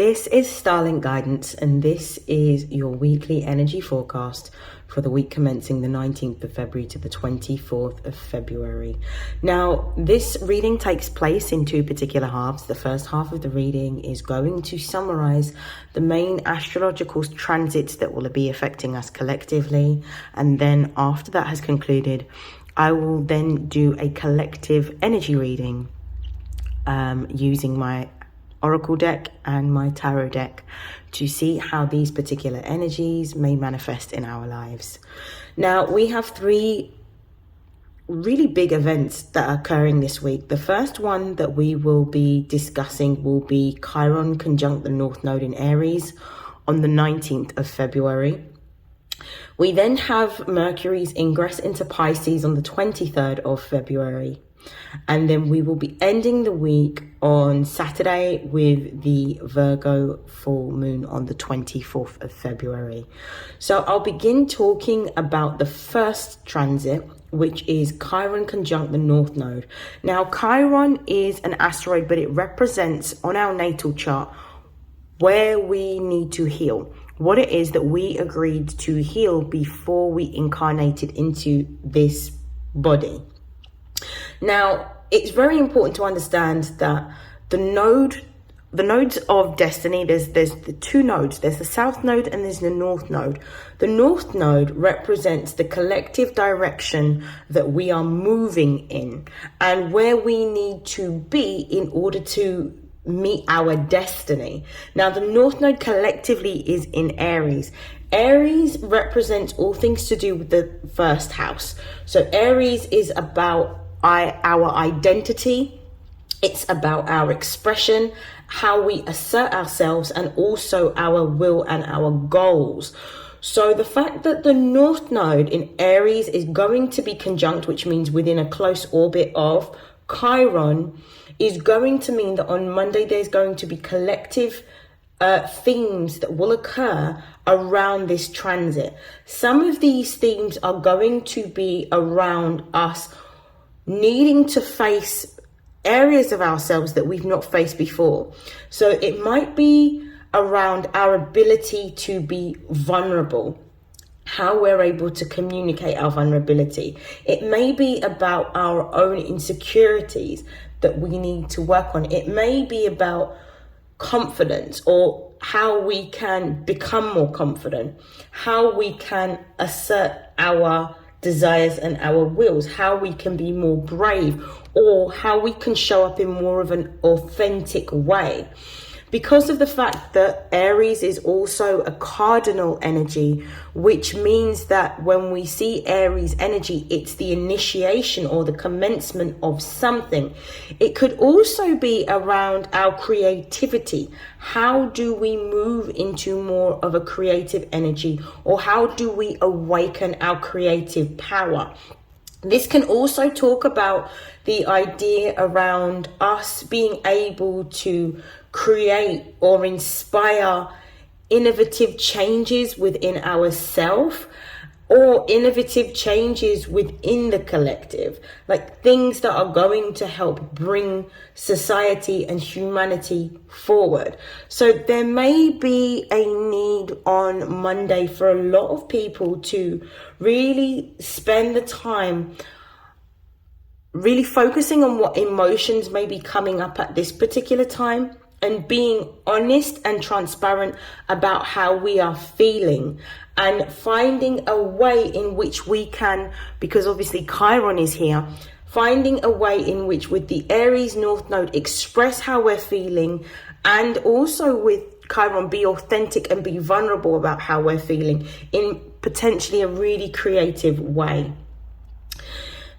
This is StarLink Guidance, and this is your weekly energy forecast for the week commencing the 19th of February to the 24th of February. Now, this reading takes place in two particular halves. The first half of the reading is going to summarize the main astrological transits that will be affecting us collectively, and then after that has concluded, I will then do a collective energy reading using my Oracle deck and my Tarot deck to see how these particular energies may manifest in our lives. Now, we have three really big events that are occurring this week. The first one that we will be discussing will be Chiron conjunct the North Node in Aries on the 19th of February. We then have Mercury's ingress into Pisces on the 23rd of February. And then we will be ending the week on Saturday with the Virgo full moon on the 24th of February. So I'll begin talking about the first transit, which is Chiron conjunct the North Node. Now, Chiron is an asteroid, but it represents on our natal chart where we need to heal. What it is that we agreed to heal before we incarnated into this body. Now, it's very important to understand that the nodes of destiny, there's the two nodes. There's the South Node and there's the North Node. The North Node represents the collective direction that we are moving in and where we need to be in order to meet our destiny. Now, the North Node collectively is in Aries. Aries represents all things to do with the first house. So Aries is about our identity. It's about our expression, how we assert ourselves, and also our will and our goals. So the fact that the North Node in Aries is going to be conjunct, which means within a close orbit of Chiron, is going to mean that on Monday there's going to be collective themes that will occur around this transit. Some of these themes are going to be around us needing to face areas of ourselves that we've not faced before. So it might be around our ability to be vulnerable, how we're able to communicate our vulnerability. It may be about our own insecurities that we need to work on. It may be about confidence or how we can become more confident, how we can assert our desires and our wills, how we can be more brave, or how we can show up in more of an authentic way. Because of the fact that Aries is also a cardinal energy, which means that when we see Aries energy, it's the initiation or the commencement of something. It could also be around our creativity. How do we move into more of a creative energy, or how do we awaken our creative power? This can also talk about the idea around us being able to create or inspire innovative changes within ourselves or innovative changes within the collective, like things that are going to help bring society and humanity forward. So there may be a need on Monday for a lot of people to really spend the time really focusing on what emotions may be coming up at this particular time, and being honest and transparent about how we are feeling, and finding a way in which we can, because obviously Chiron is here, finding a way in which with the Aries North Node express how we're feeling, and also with Chiron be authentic and be vulnerable about how we're feeling in potentially a really creative way.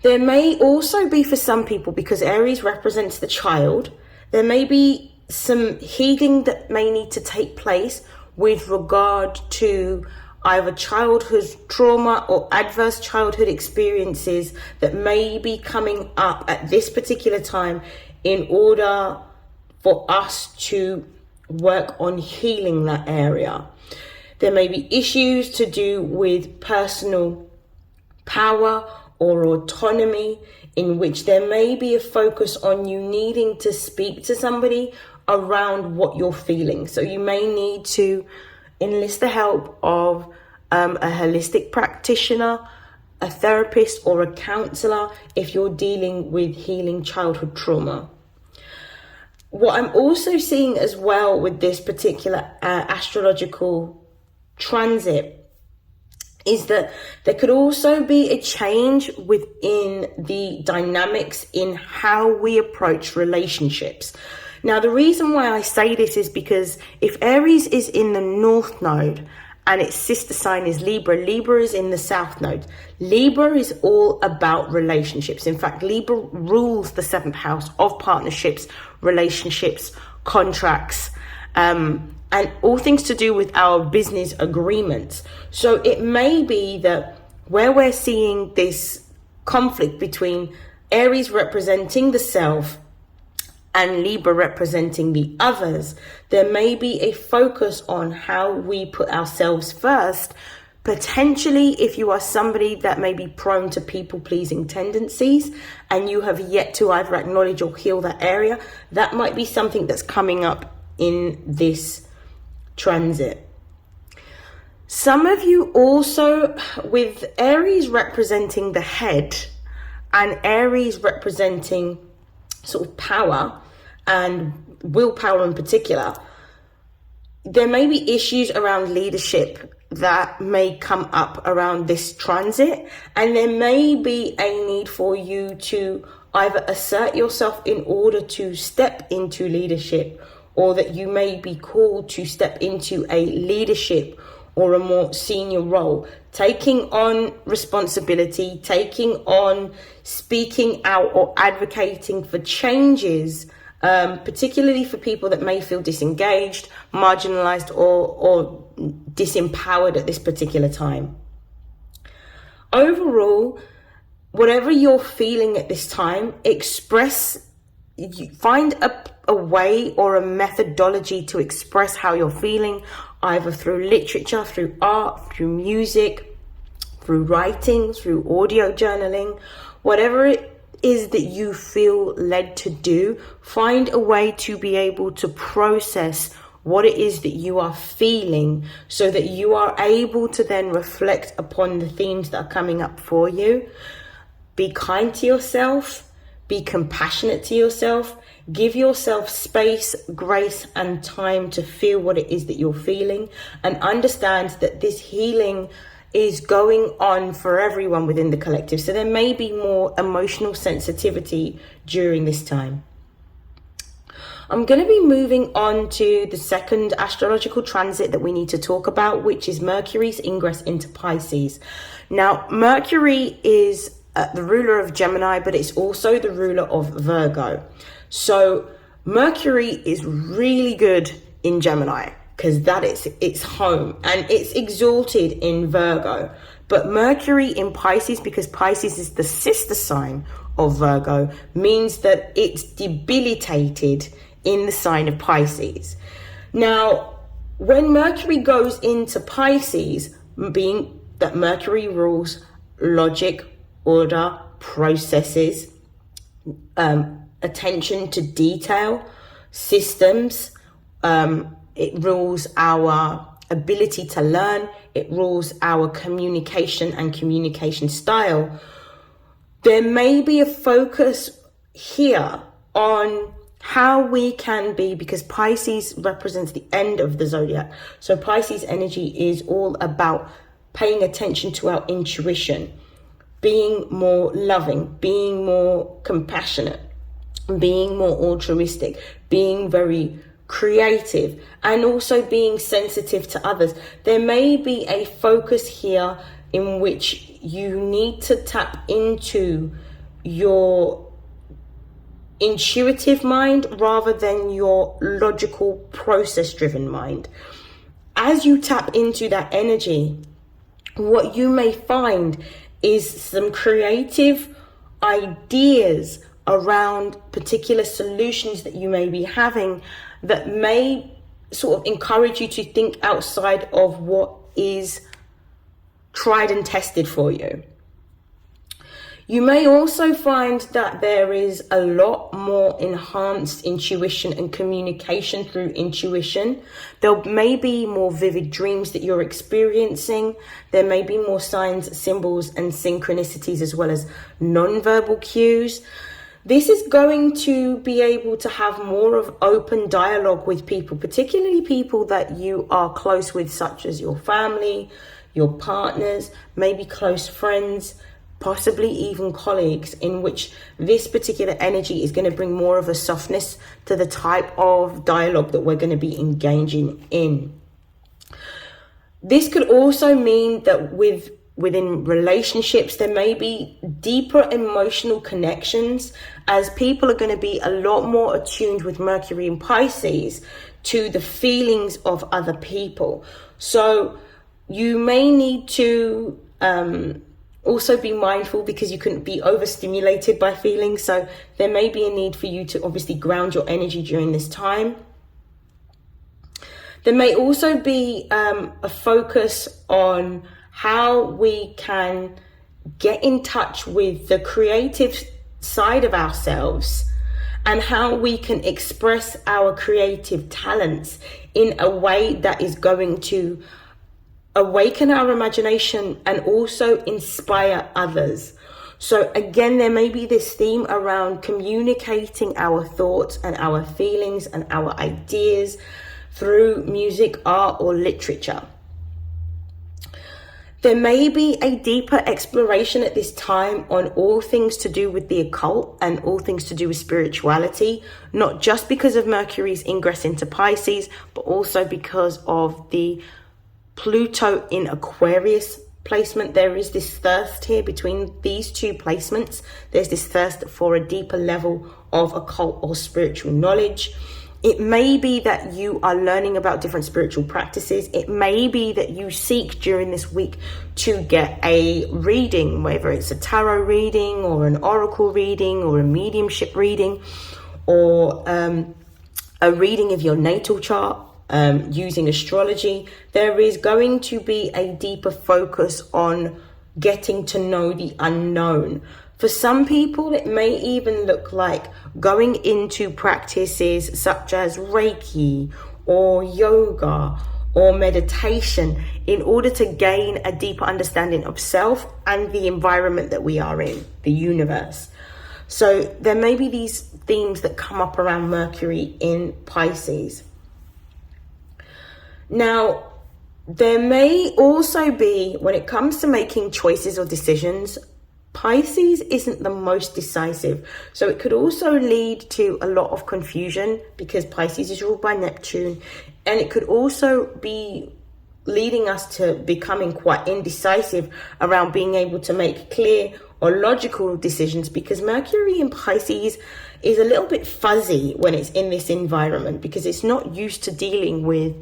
There may also be, for some people, because Aries represents the child, there may be some healing that may need to take place with regard to either childhood trauma or adverse childhood experiences that may be coming up at this particular time in order for us to work on healing that area. There may be issues to do with personal power or autonomy, in which there may be a focus on you needing to speak to somebody around what you're feeling. So you may need to enlist the help of a holistic practitioner, a therapist, or a counselor if you're dealing with healing childhood trauma. What I'm also seeing as well with this particular astrological transit is that there could also be a change within the dynamics in how we approach relationships. Now, the reason why I say this is because if Aries is in the North Node and its sister sign is Libra, Libra is in the South Node. Libra is all about relationships. In fact, Libra rules the 7th house of partnerships, relationships, contracts, and all things to do with our business agreements. So it may be that where we're seeing this conflict between Aries representing the self and Libra representing the others, there may be a focus on how we put ourselves first. Potentially, if you are somebody that may be prone to people-pleasing tendencies and you have yet to either acknowledge or heal that area, that might be something that's coming up in this transit. Some of you also, with Aries representing the head and Aries representing sort of power and willpower in particular, there may be issues around leadership that may come up around this transit, and there may be a need for you to either assert yourself in order to step into leadership, or that you may be called to step into a leadership or a more senior role, taking on responsibility, taking on speaking out or advocating for changes, particularly for people that may feel disengaged, marginalized, or disempowered at this particular time. Overall, whatever you're feeling at this time, find a way or a methodology to express how you're feeling, either through literature, through art, through music, through writing, through audio journaling, whatever it is that you feel led to do. Find a way to be able to process what it is that you are feeling so that you are able to then reflect upon the themes that are coming up for you. Be kind to yourself, be compassionate to yourself, give yourself space, grace, and time to feel what it is that you're feeling, and understand that this healing is going on for everyone within the collective. So there may be more emotional sensitivity during this time. I'm going to be moving on to the second astrological transit that we need to talk about, which is Mercury's ingress into Pisces. Now, Mercury is the ruler of Gemini, but it's also the ruler of Virgo. So Mercury is really good in Gemini because that is its home, and it's exalted in Virgo. But Mercury in Pisces, because Pisces is the sister sign of Virgo, means that it's debilitated in the sign of Pisces. Now, when Mercury goes into Pisces, being that Mercury rules logic, order, processes, attention to detail, systems, it rules our ability to learn, it rules our communication and communication style. There may be a focus here on how we can be, because Pisces represents the end of the zodiac. So Pisces energy is all about paying attention to our intuition, being more loving, being more compassionate, being more altruistic, being very creative, and also being sensitive to others. There may be a focus here in which you need to tap into your intuitive mind rather than your logical process-driven mind. As you tap into that energy, what you may find is some creative ideas around particular solutions that you may be having that may sort of encourage you to think outside of what is tried and tested for you. You may also find that there is a lot more enhanced intuition and communication through intuition. There may be more vivid dreams that you're experiencing. There may be more signs, symbols, and synchronicities, as well as non-verbal cues. This is going to be able to have more of open dialogue with people, particularly people that you are close with, such as your family, your partners, maybe close friends, possibly even colleagues, in which this particular energy is going to bring more of a softness to the type of dialogue that we're going to be engaging in. This could also mean that within relationships, there may be deeper emotional connections, as people are going to be a lot more attuned with Mercury in Pisces to the feelings of other people. So you may need to also be mindful, because you can be overstimulated by feelings. So there may be a need for you to obviously ground your energy during this time. There may also be a focus on how we can get in touch with the creative side of ourselves and how we can express our creative talents in a way that is going to awaken our imagination and also inspire others. So again, there may be this theme around communicating our thoughts and our feelings and our ideas through music, art, or literature. There may be a deeper exploration at this time on all things to do with the occult and all things to do with spirituality, not just because of Mercury's ingress into Pisces, but also because of the Pluto in Aquarius placement. There is this thirst here between these two placements. There's this thirst for a deeper level of occult or spiritual knowledge. It may be that you are learning about different spiritual practices. It may be that you seek during this week to get a reading, whether it's a tarot reading or an oracle reading or a mediumship reading, or a reading of your natal chart using astrology. There is going to be a deeper focus on getting to know the unknown. For some people, it may even look like going into practices such as Reiki or yoga or meditation in order to gain a deeper understanding of self and the environment that we are in, the universe. So there may be these themes that come up around Mercury in Pisces. Now, there may also be, when it comes to making choices or decisions, Pisces isn't the most decisive. So it could also lead to a lot of confusion, because Pisces is ruled by Neptune. And it could also be leading us to becoming quite indecisive around being able to make clear or logical decisions, because Mercury in Pisces is a little bit fuzzy when it's in this environment, because it's not used to dealing with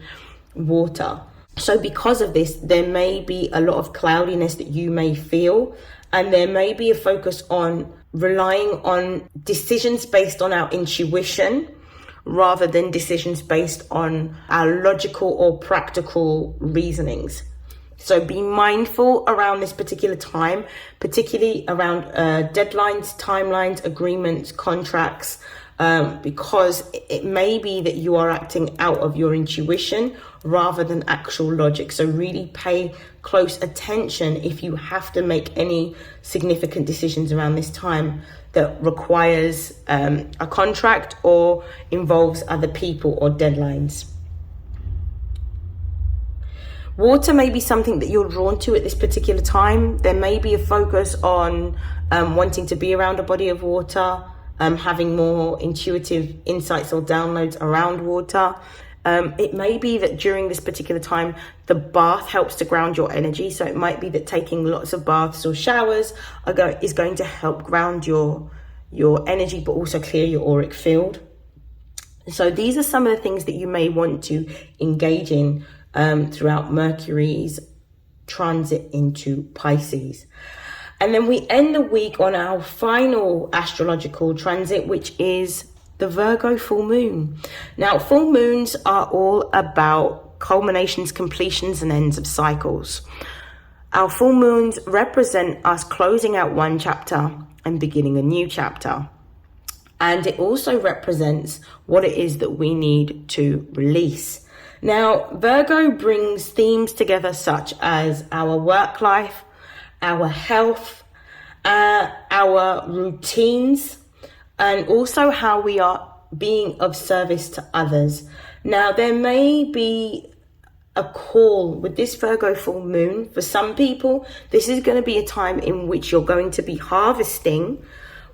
water. So because of this, there may be a lot of cloudiness that you may feel, and there may be a focus on relying on decisions based on our intuition rather than decisions based on our logical or practical reasonings. So be mindful around this particular time, particularly around deadlines, timelines, agreements, contracts, because it may be that you are acting out of your intuition rather than actual logic. So really pay close attention if you have to make any significant decisions around this time that requires a contract or involves other people or deadlines. Water may be something that you're drawn to at this particular time. There may be a focus on wanting to be around a body of water, having more intuitive insights or downloads around water. It may be that during this particular time, the bath helps to ground your energy. So it might be that taking lots of baths or showers is going to help ground your energy, but also clear your auric field. So these are some of the things that you may want to engage in throughout Mercury's transit into Pisces. And then we end the week on our final astrological transit, which is the Virgo full moon. Now, full moons are all about culminations, completions, and ends of cycles. Our full moons represent us closing out one chapter and beginning a new chapter. And it also represents what it is that we need to release. Now, Virgo brings themes together such as our work life, our health, our routines, and also how we are being of service to others. Now, there may be a call with this Virgo full moon. For some people, this is going to be a time in which you're going to be harvesting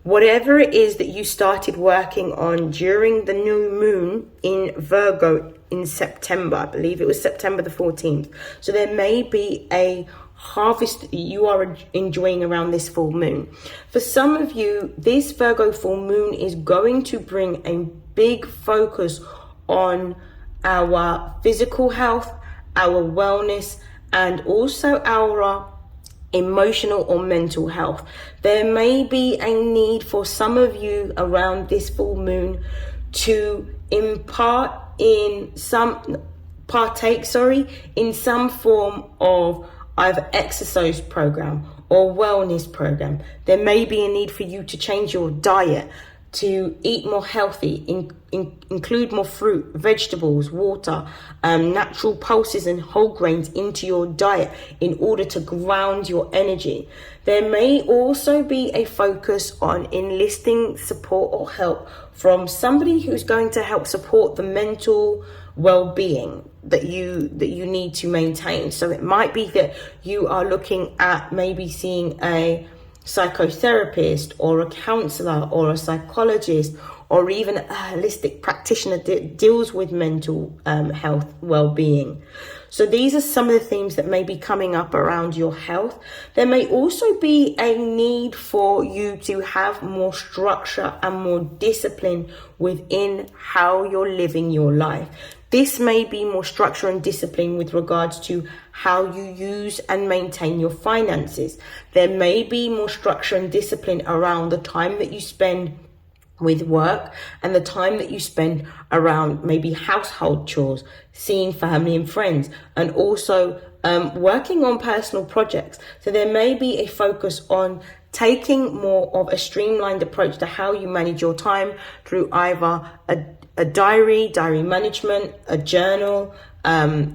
whatever it is that you started working on during the new moon in Virgo in September. I believe it was September the 14th. So there may be a harvest that you are enjoying around this full moon. For some of you, this Virgo full moon is going to bring a big focus on our physical health, our wellness, and also our emotional or mental health. There may be a need for some of you around this full moon to partake in some form of either exercise program or wellness program. There may be a need for you to change your diet, to eat more healthy, include more fruit, vegetables, water, natural pulses and whole grains into your diet in order to ground your energy. There may also be a focus on enlisting support or help from somebody who's going to help support the mental well-being that you need to maintain. So it might be that you are looking at maybe seeing a psychotherapist or a counselor or a psychologist or even a holistic practitioner that deals with mental health well-being. So these are some of the themes that may be coming up around your health. There may also be a need for you to have more structure and more discipline within how you're living your life. This may be more structure and discipline with regards to how you use and maintain your finances. There may be more structure and discipline around the time that you spend with work and the time that you spend around maybe household chores, seeing family and friends, and also working on personal projects. So there may be a focus on taking more of a streamlined approach to how you manage your time through either a diary management, a journal,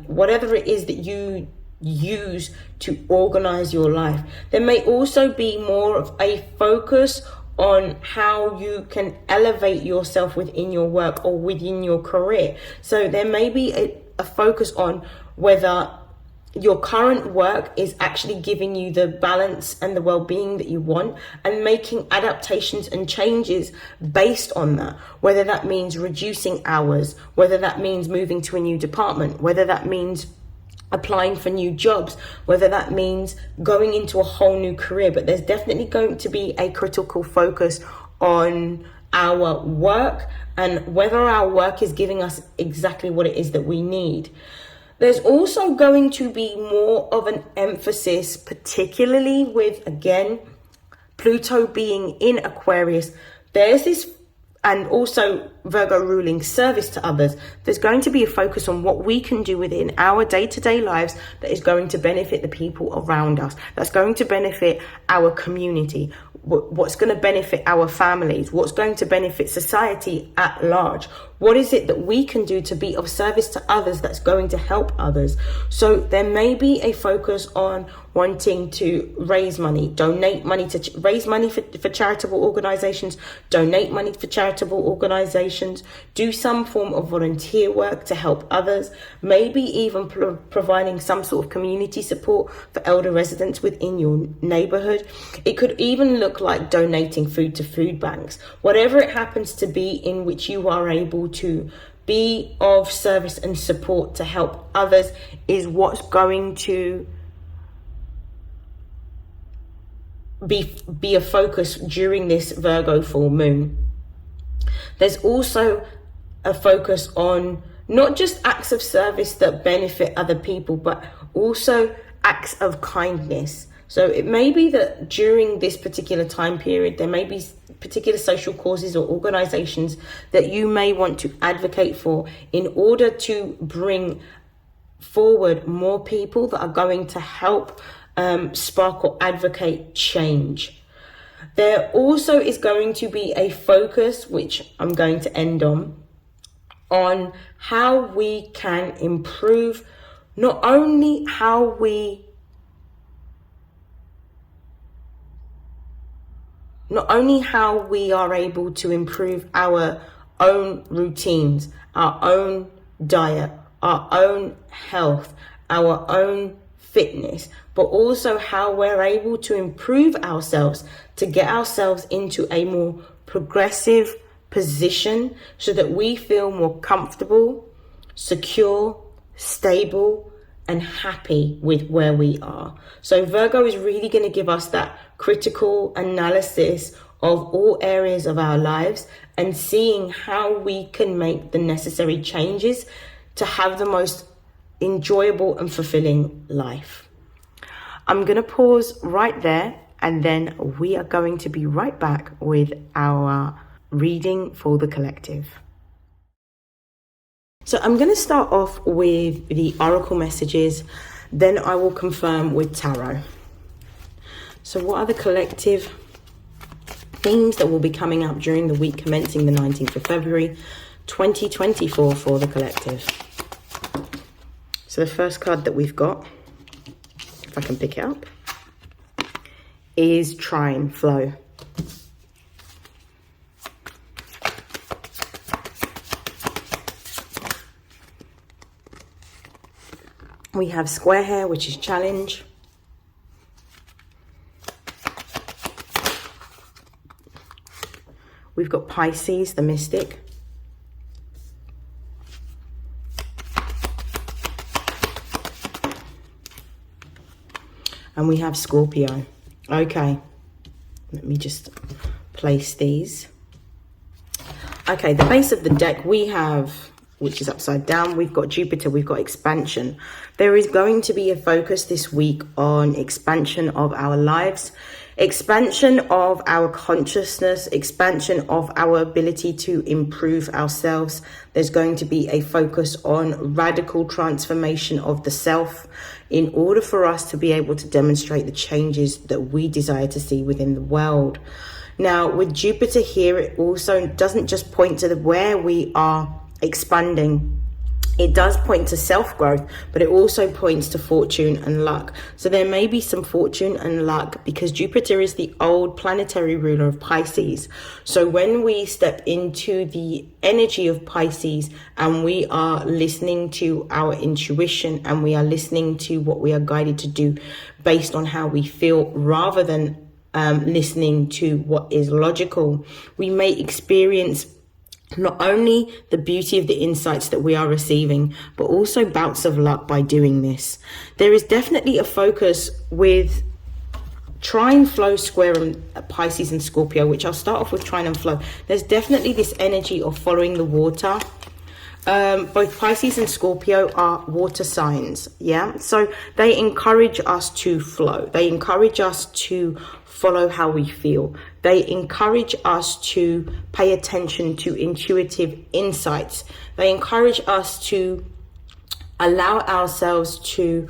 whatever it is that you use to organize your life. There may also be more of a focus on how you can elevate yourself within your work or within your career. So there may be a focus on whether your current work is actually giving you the balance and the well-being that you want, and making adaptations and changes based on that, whether that means reducing hours, whether that means moving to a new department, whether that means applying for new jobs, whether that means going into a whole new career. But there's definitely going to be a critical focus on our work and whether our work is giving us exactly what it is that we need. There's also going to be more of an emphasis, particularly with, again, Pluto being in Aquarius. There's this, and also Virgo ruling service to others. There's going to be a focus on what we can do within our day-to-day lives that is going to benefit the people around us. That's going to benefit our community. What's going to benefit our families? What's going to benefit society at large? What is it that we can do to be of service to others that's going to help others? So there may be a focus on wanting to raise money, donate money to raise money for charitable organizations, donate money for charitable organizations, do some form of volunteer work to help others, maybe even providing some sort of community support for elder residents within your neighborhood. It could even look like donating food to food banks. Whatever it happens to be in which you are able to be of service and support to help others is what's going to be a focus during this Virgo full moon. There's also a focus on not just acts of service that benefit other people, but also acts of kindness. So it may be that during this particular time period, there may be particular social causes or organizations that you may want to advocate for in order to bring forward more people that are going to help spark or advocate change. There also is going to be a focus, which I'm going to end on how we can improve not only how we are able to improve our own routines, our own diet, our own health, our own fitness, but also how we're able to improve ourselves to get ourselves into a more progressive position so that we feel more comfortable, secure, stable, and happy with where we are. So Virgo is really going to give us that critical analysis of all areas of our lives and seeing how we can make the necessary changes to have the most enjoyable and fulfilling life. I'm going to pause right there, and then we are going to be right back with our reading for the collective. So I'm going to start off with the oracle messages, then I will confirm with tarot. So what are the collective themes that will be coming up during the week commencing the 19th of February 2024 for the collective? So the first card that we've got, if I can pick it up, is Trine, Flow. We have Square here, which is Challenge. We've got Pisces, the Mystic. And we have Scorpio. Okay, let me just place these. Okay, the base of the deck we have, which is upside down, we've got Jupiter, we've got expansion. There is going to be a focus this week on expansion of our lives, expansion of our consciousness, expansion of our ability to improve ourselves. There's going to be a focus on radical transformation of the self in order for us to be able to demonstrate the changes that we desire to see within the world. Now, with Jupiter here, it also doesn't just point to where we are expanding. It does point to self-growth, but it also points to fortune and luck. So there may be some fortune and luck because Jupiter is the old planetary ruler of Pisces. So when we step into the energy of Pisces and we are listening to our intuition and we are listening to what we are guided to do based on how we feel rather than listening to what is logical, we may experience not only the beauty of the insights that we are receiving, but also bouts of luck by doing this. There is definitely a focus with Trine, Flow, Square, and Pisces and Scorpio, which I'll start off with Trine and Flow. There's definitely this energy of following the water. Both Pisces and Scorpio are water signs, yeah? So they encourage us to flow. They encourage us to follow how we feel. They encourage us to pay attention to intuitive insights. They encourage us to allow ourselves to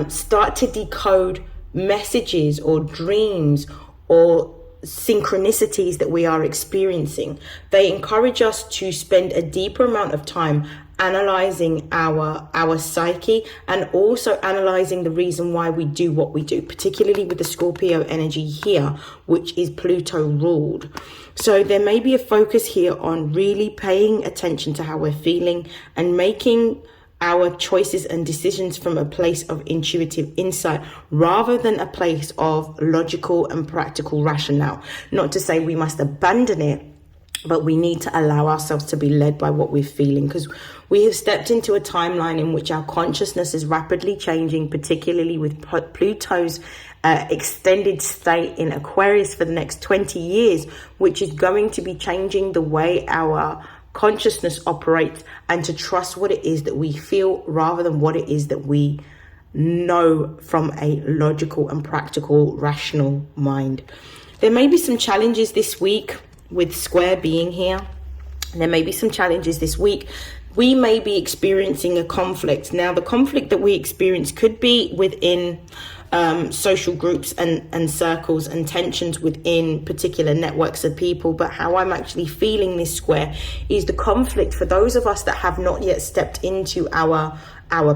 start to decode messages or dreams or synchronicities that we are experiencing. They encourage us to spend a deeper amount of time analyzing our psyche and also analyzing the reason why we do what we do, particularly with the Scorpio energy here, which is Pluto ruled. So there may be a focus here on really paying attention to how we're feeling and making our choices and decisions from a place of intuitive insight rather than a place of logical and practical rationale. Not to say we must abandon it, but we need to allow ourselves to be led by what we're feeling, because we have stepped into a timeline in which our consciousness is rapidly changing, particularly with Pluto's extended stay in Aquarius for the next 20 years, which is going to be changing the way our consciousness operates, and to trust what it is that we feel rather than what it is that we know from a logical and practical, rational mind. There may be some challenges this week with Square being here. There may be some challenges this week. We may be experiencing a conflict. Now, the conflict that we experience could be within social groups and circles and tensions within particular networks of people. But how I'm actually feeling this square is the conflict for those of us that have not yet stepped into our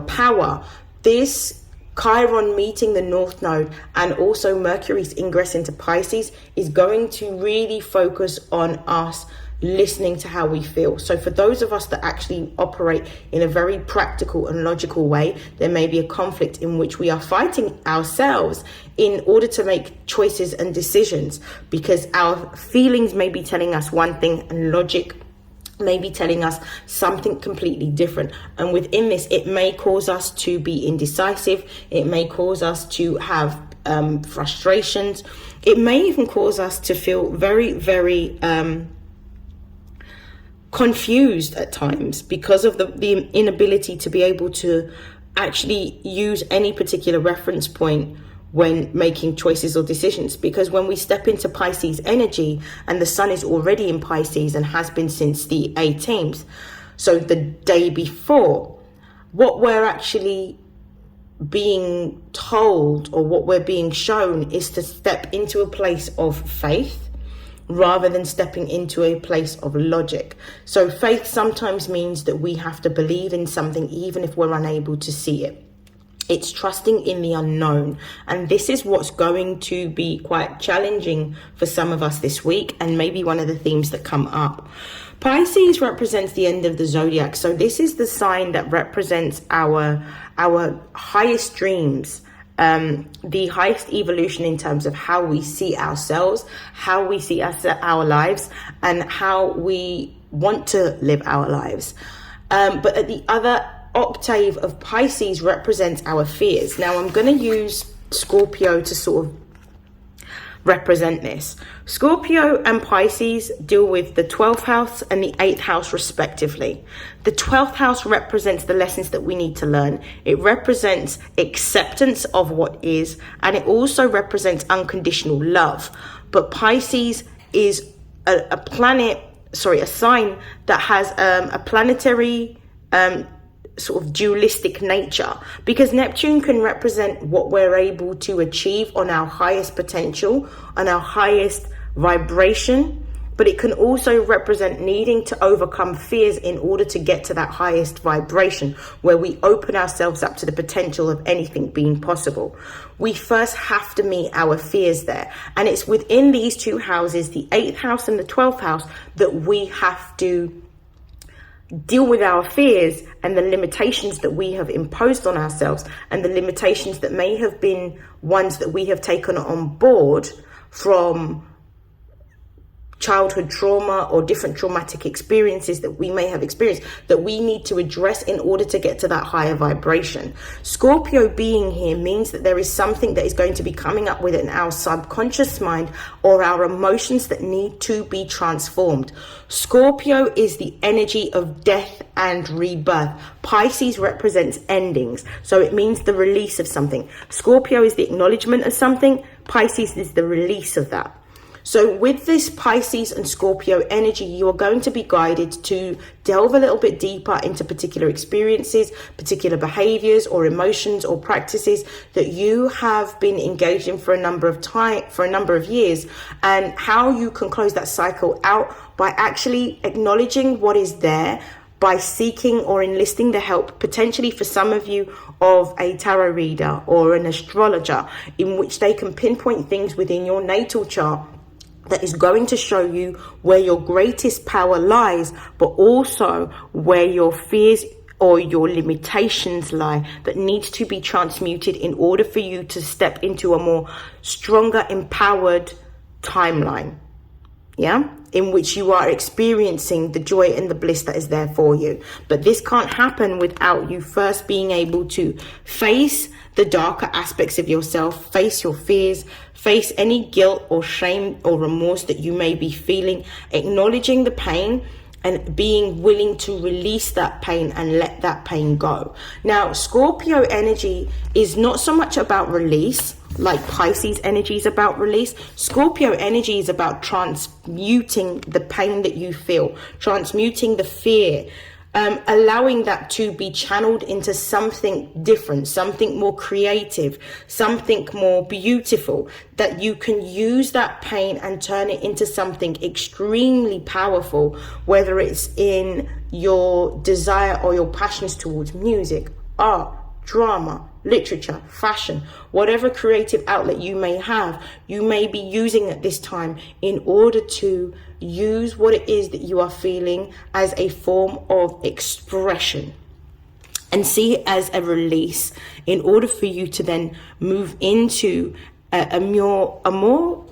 power. This Chiron meeting the North Node and also Mercury's ingress into Pisces is going to really focus on us listening to how we feel. So for those of us that actually operate in a very practical and logical way, there may be a conflict in which we are fighting ourselves in order to make choices and decisions, because our feelings may be telling us one thing and logic may be telling us something completely different. And within this, it may cause us to be indecisive. It may cause us to have frustrations. It may even cause us to feel very, very confused at times because of the inability to be able to actually use any particular reference point when making choices or decisions. Because when we step into Pisces energy, and the sun is already in Pisces and has been since the 18th, so the day before, what we're actually being told or what we're being shown is to step into a place of faith rather than stepping into a place of logic. So faith sometimes means that we have to believe in something even if we're unable to see it. It's trusting in the unknown. And this is what's going to be quite challenging for some of us this week, and maybe one of the themes that come up. Pisces represents the end of the zodiac. So this is the sign that represents our highest dreams, the highest evolution in terms of how we see ourselves, how we see our lives, and how we want to live our lives. But at the other octave of Pisces represents our fears. Now I'm going to use Scorpio to sort of represent this. Scorpio and Pisces deal with the 12th house and the 8th house respectively. The 12th house represents the lessons that we need to learn. It represents acceptance of what is, and it also represents unconditional love. But Pisces is a sign that has a planetary sort of dualistic nature, because Neptune can represent what we're able to achieve on our highest potential, on our highest vibration, but it can also represent needing to overcome fears in order to get to that highest vibration where we open ourselves up to the potential of anything being possible. We first have to meet our fears there, and it's within these two houses, the 8th house and the 12th house, that we have to deal with our fears and the limitations that we have imposed on ourselves, and the limitations that may have been ones that we have taken on board from childhood trauma or different traumatic experiences that we may have experienced, that we need to address in order to get to that higher vibration. Scorpio being here means that there is something that is going to be coming up within our subconscious mind or our emotions that need to be transformed. Scorpio is the energy of death and rebirth. Pisces represents endings, so it means the release of something. Scorpio is the acknowledgement of something. Pisces is the release of that. So with this Pisces and Scorpio energy, you are going to be guided to delve a little bit deeper into particular experiences, particular behaviors or emotions or practices that you have been engaged in for a number of years, and how you can close that cycle out by actually acknowledging what is there, by seeking or enlisting the help, potentially for some of you, of a tarot reader or an astrologer, in which they can pinpoint things within your natal chart that is going to show you where your greatest power lies, but also where your fears or your limitations lie, that needs to be transmuted in order for you to step into a more stronger, empowered timeline. Yeah, in which you are experiencing the joy and the bliss that is there for you. But this can't happen without you first being able to face the darker aspects of yourself, face your fears, face any guilt or shame or remorse that you may be feeling, acknowledging the pain and being willing to release that pain and let that pain go. Now, Scorpio energy is not so much about release like Pisces energy is about release. Scorpio energy is about transmuting the pain that you feel, transmuting the fear, allowing that to be channeled into something different, something more creative, something more beautiful, that you can use that pain and turn it into something extremely powerful, whether it's in your desire or your passions towards music, art, drama, literature, fashion, whatever creative outlet you may have, you may be using at this time in order to use what it is that you are feeling as a form of expression, and see it as a release in order for you to then move into a more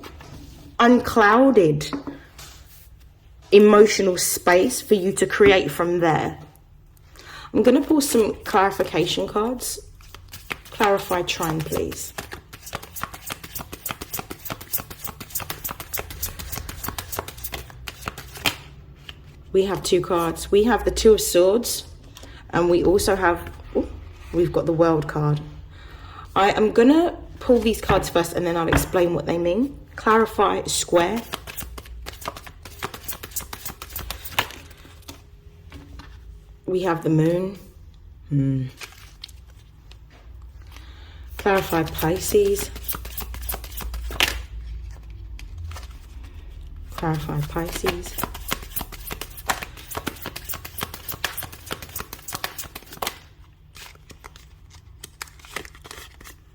unclouded emotional space for you to create from there. I'm going to pull some clarification cards. Clarify trine, please. We have two cards. We have the Two of Swords, and we also have, we've got the World card. I am going to pull these cards first, and then I'll explain what they mean. Clarify square. We have the Moon. Clarify Pisces. Clarify Pisces.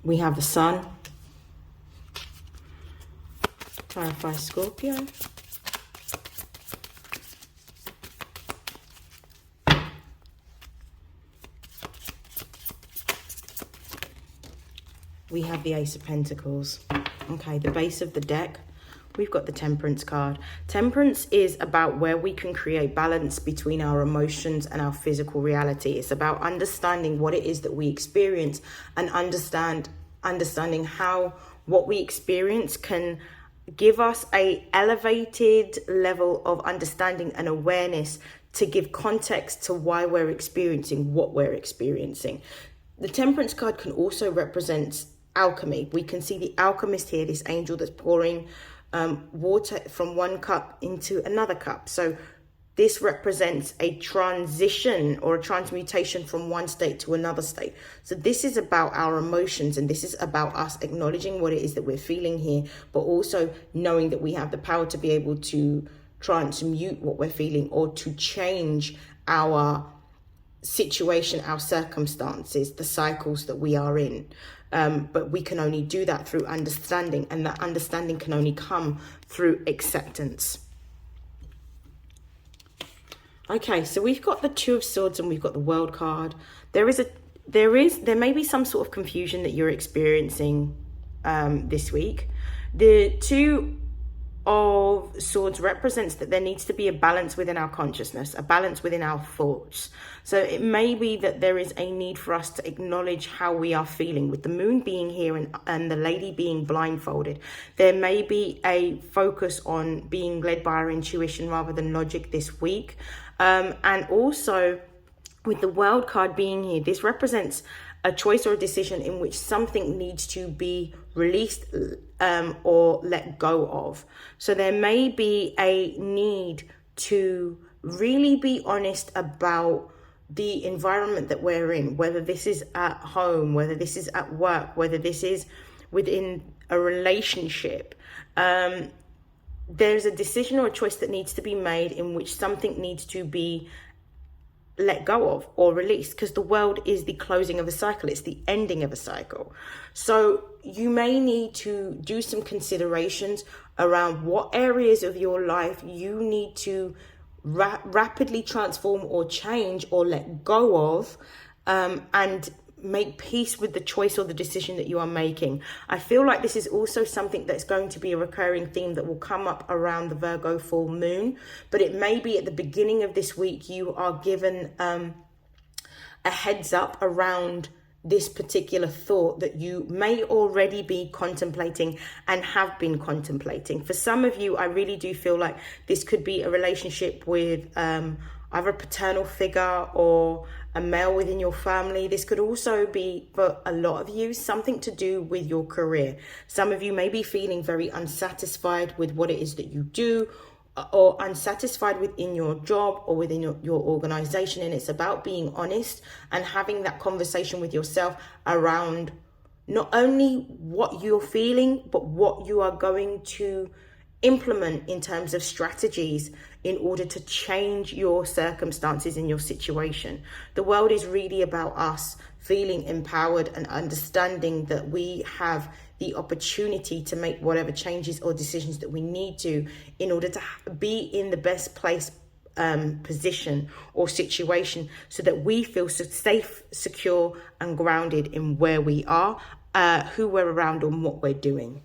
We have the Sun. Clarify Scorpio. We have the Ace of Pentacles. Okay, the base of the deck, we've got the Temperance card. Temperance is about where we can create balance between our emotions and our physical reality. It's about understanding what it is that we experience, and understanding how what we experience can give us a elevated level of understanding and awareness to give context to why we're experiencing what we're experiencing. The Temperance card can also represent alchemy. We can see the alchemist here, this angel that's pouring water from one cup into another cup. So this represents a transition or a transmutation from one state to another state. So this is about our emotions, and this is about us acknowledging what it is that we're feeling here, but also knowing that we have the power to be able to transmute what we're feeling, or to change our situation, our circumstances, the cycles that we are in. But we can only do that through understanding, and that understanding can only come through acceptance. Okay, so we've got the Two of Swords and we've got the World card. There may be some sort of confusion that you're experiencing this week. The Two of Swords represents that there needs to be a balance within our consciousness, a balance within our thoughts. So it may be that there is a need for us to acknowledge how we are feeling. With the Moon being here and the lady being blindfolded, there may be a focus on being led by our intuition rather than logic this week. And also with the World card being here, this represents a choice or a decision in which something needs to be released or let go of. So there may be a need to really be honest about the environment that we're in, whether this is at home, whether this is at work, whether this is within a relationship. There's a decision or a choice that needs to be made in which something needs to be let go of or released, because the world is the closing of a cycle. It's the ending of a cycle. So you may need to do some considerations around what areas of your life you need to rapidly transform or change or let go of, and make peace with the choice or the decision that you are making. I feel like this is also something that's going to be a recurring theme that will come up around the Virgo full moon, but it may be at the beginning of this week you are given a heads up around this particular thought that you may already be contemplating and have been contemplating. For some of you, I really do feel like this could be a relationship with either a paternal figure or a male within your family. This could also be, for a lot of you, something to do with your career. Some of you may be feeling very unsatisfied with what it is that you do, or unsatisfied within your job or within your organization. And it's about being honest and having that conversation with yourself around not only what you're feeling, but what you are going to implement in terms of strategies in order to change your circumstances in your situation. The world is really about us feeling empowered and understanding that we have the opportunity to make whatever changes or decisions that we need to in order to be in the best place, position or situation, so that we feel safe, secure and grounded in where we are, who we're around and what we're doing.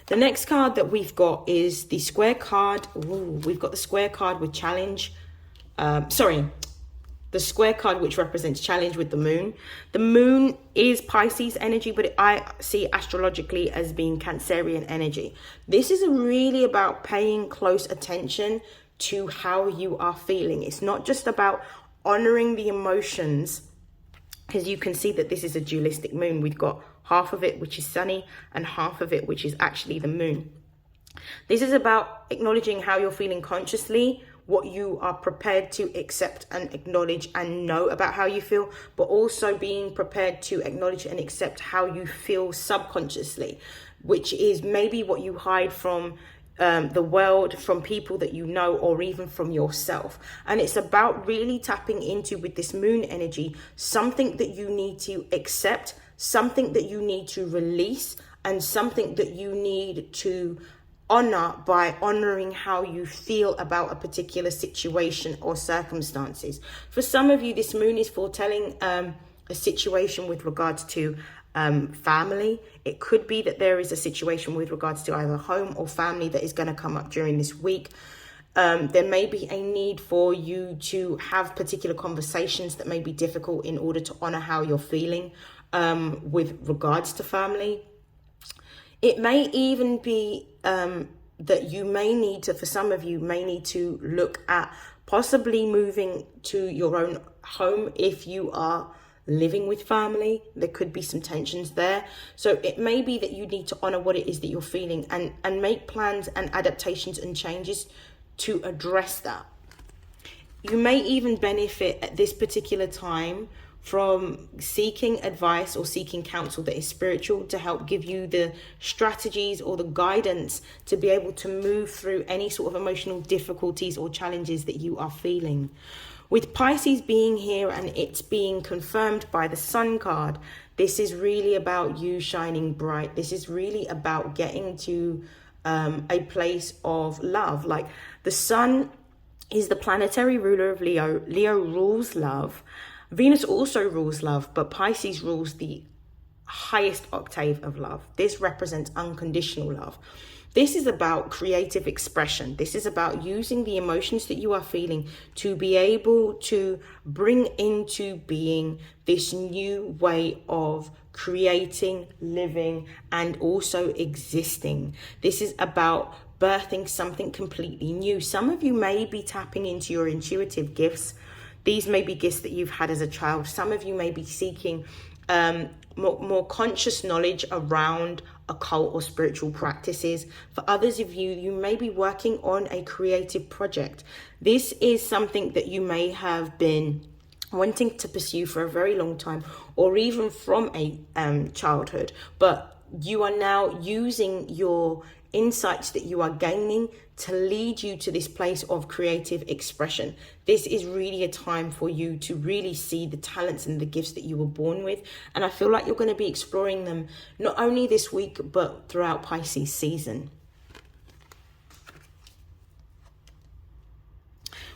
The next card that we've got is the square card. Ooh, we've got the square card with challenge. The square card which represents challenge with the moon. The moon is Pisces energy, but I see astrologically as being Cancerian energy. This is really about paying close attention to how you are feeling. It's not just about honoring the emotions, because you can see that this is a dualistic moon. We've got half of it which is sunny and half of it which is actually the moon. This is about acknowledging how you're feeling consciously, what you are prepared to accept and acknowledge and know about how you feel, but also being prepared to acknowledge and accept how you feel subconsciously, which is maybe what you hide from the world, from people that you know, or even from yourself. And it's about really tapping into, with this moon energy, something that you need to accept, something that you need to release, and something that you need to honor by honoring how you feel about a particular situation or circumstances. For some of you, this moon is foretelling a situation with regards to family. It could be that there is a situation with regards to either home or family that is going to come up during this week. There may be a need for you to have particular conversations that may be difficult in order to honor how you're feeling with regards to family. It may even be that you may need to, for some of you, may need to look at possibly moving to your own home if you are living with family. There could be some tensions there. So it may be that you need to honor what it is that you're feeling and make plans and adaptations and changes to address that. You may even benefit at this particular time from seeking advice or seeking counsel that is spiritual to help give you the strategies or the guidance to be able to move through any sort of emotional difficulties or challenges that you are feeling. With Pisces being here and it's being confirmed by the Sun card, this is really about you shining bright. This is really about getting to a place of love. Like, the Sun is the planetary ruler of Leo. Leo rules love. Venus also rules love, but Pisces rules the highest octave of love. This represents unconditional love. This is about creative expression. This is about using the emotions that you are feeling to be able to bring into being this new way of creating, living, and also existing. This is about birthing something completely new. Some of you may be tapping into your intuitive gifts. These may be gifts that you've had as a child. Some of you may be seeking more conscious knowledge around occult or spiritual practices. For others of you, you may be working on a creative project. This is something that you may have been wanting to pursue for a very long time, or even from a childhood, but you are now using your insights that you are gaining to lead you to this place of creative expression. This is really a time for you to really see the talents and the gifts that you were born with. And I feel like you're going to be exploring them not only this week, but throughout Pisces season.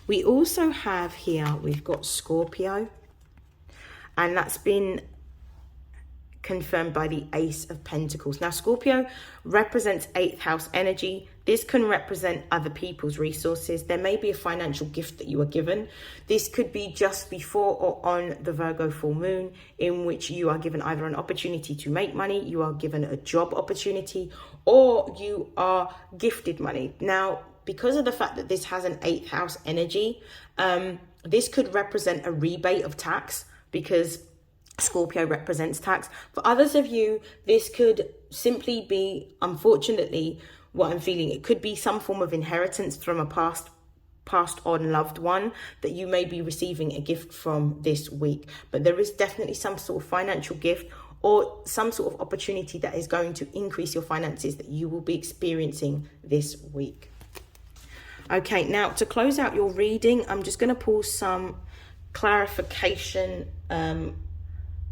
We also have here, we've got Scorpio, and that's been confirmed by the Ace of Pentacles. Now, Scorpio represents 8th house energy. This can represent other people's resources. There may be a financial gift that you are given. This could be just before or on the Virgo full moon, in which you are given either an opportunity to make money, you are given a job opportunity, or you are gifted money. Now, because of the fact that this has an 8th house energy, this could represent a rebate of tax, because Scorpio represents tax. For others of you, this could simply be, unfortunately, what I'm feeling. It could be some form of inheritance from a passed on loved one that you may be receiving a gift from this week. But there is definitely some sort of financial gift or some sort of opportunity that is going to increase your finances that you will be experiencing this week. Okay, now to close out your reading, I'm just going to pull some clarification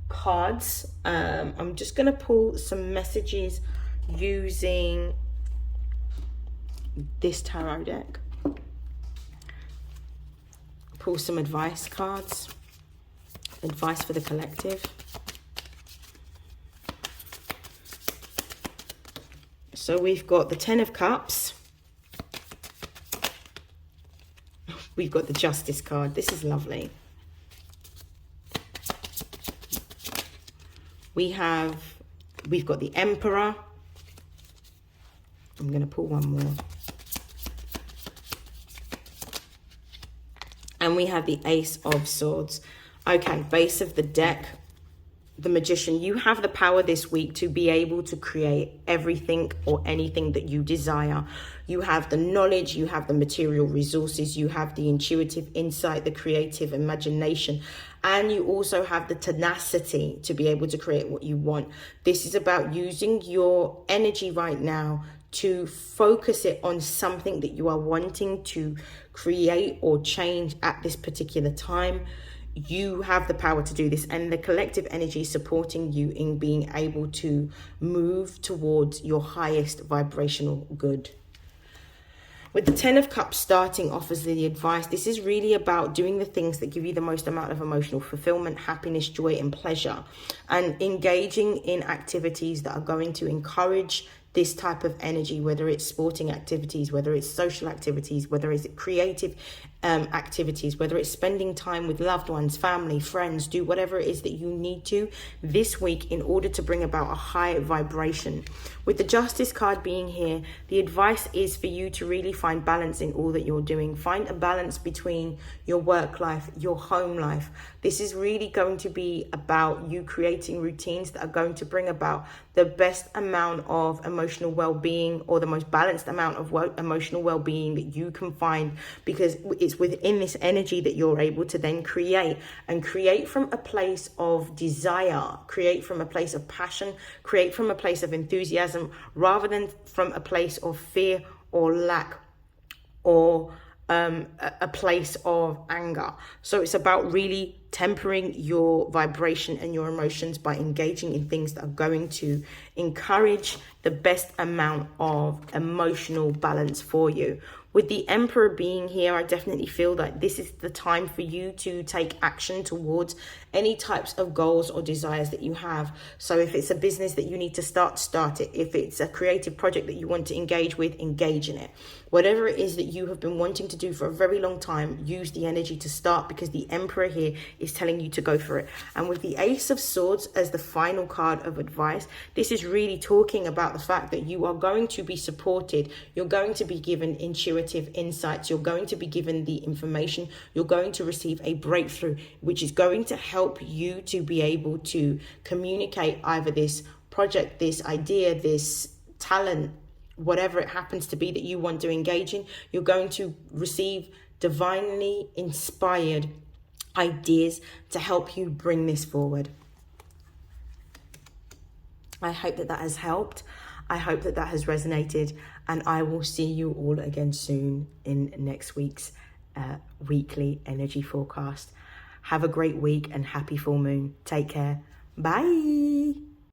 cards. I'm just going to pull some messages using this tarot deck. Pull some advice cards. Advice for the collective. So we've got the 10 of Cups. We've got the Justice card. This is lovely. We've got the Emperor. I'm going to pull one more. And we have the Ace of Swords. Okay, base of the deck, the Magician. You have the power this week to be able to create everything or anything that you desire. You have the knowledge, you have the material resources, you have the intuitive insight, the creative imagination, and you also have the tenacity to be able to create what you want. This is about using your energy right now to focus it on something that you are wanting to create or change at this particular time. You have the power to do this, and the collective energy supporting you in being able to move towards your highest vibrational good. With the 10 of Cups starting off as the advice, this is really about doing the things that give you the most amount of emotional fulfillment, happiness, joy, and pleasure, and engaging in activities that are going to encourage this type of energy, whether it's sporting activities, whether it's social activities, whether it's creative activities, whether it's spending time with loved ones, family, friends. Do whatever it is that you need to this week in order to bring about a high vibration. With the Justice card being here, the advice is for you to really find balance in all that you're doing. Find a balance between your work life, your home life. This is really going to be about you creating routines that are going to bring about the best amount of emotional well-being, or the most balanced amount of emotional well-being that you can find, because it's within this energy that you're able to then create, and create from a place of desire, create from a place of passion, create from a place of enthusiasm, rather than from a place of fear or lack, or a place of anger. So it's about really tempering your vibration and your emotions by engaging in things that are going to encourage the best amount of emotional balance for you. With the Emperor being here, I definitely feel that this is the time for you to take action towards any types of goals or desires that you have. So if it's a business that you need to start it. If it's a creative project that you want to engage with, engage in it. Whatever it is that you have been wanting to do for a very long time, use the energy to start, because the Emperor here is telling you to go for it. And with the Ace of Swords as the final card of advice, this is really talking about the fact that you are going to be supported. You're going to be given intuitive insights. You're going to be given the information. You're going to receive a breakthrough, which is going to help you to be able to communicate either this project, this idea, this talent, whatever it happens to be that you want to engage in. You're going to receive divinely inspired ideas to help you bring this forward. I hope that has helped. I hope that has resonated, and I will see you all again soon in next week's weekly energy forecast. Have a great week and happy full moon. Take care. Bye.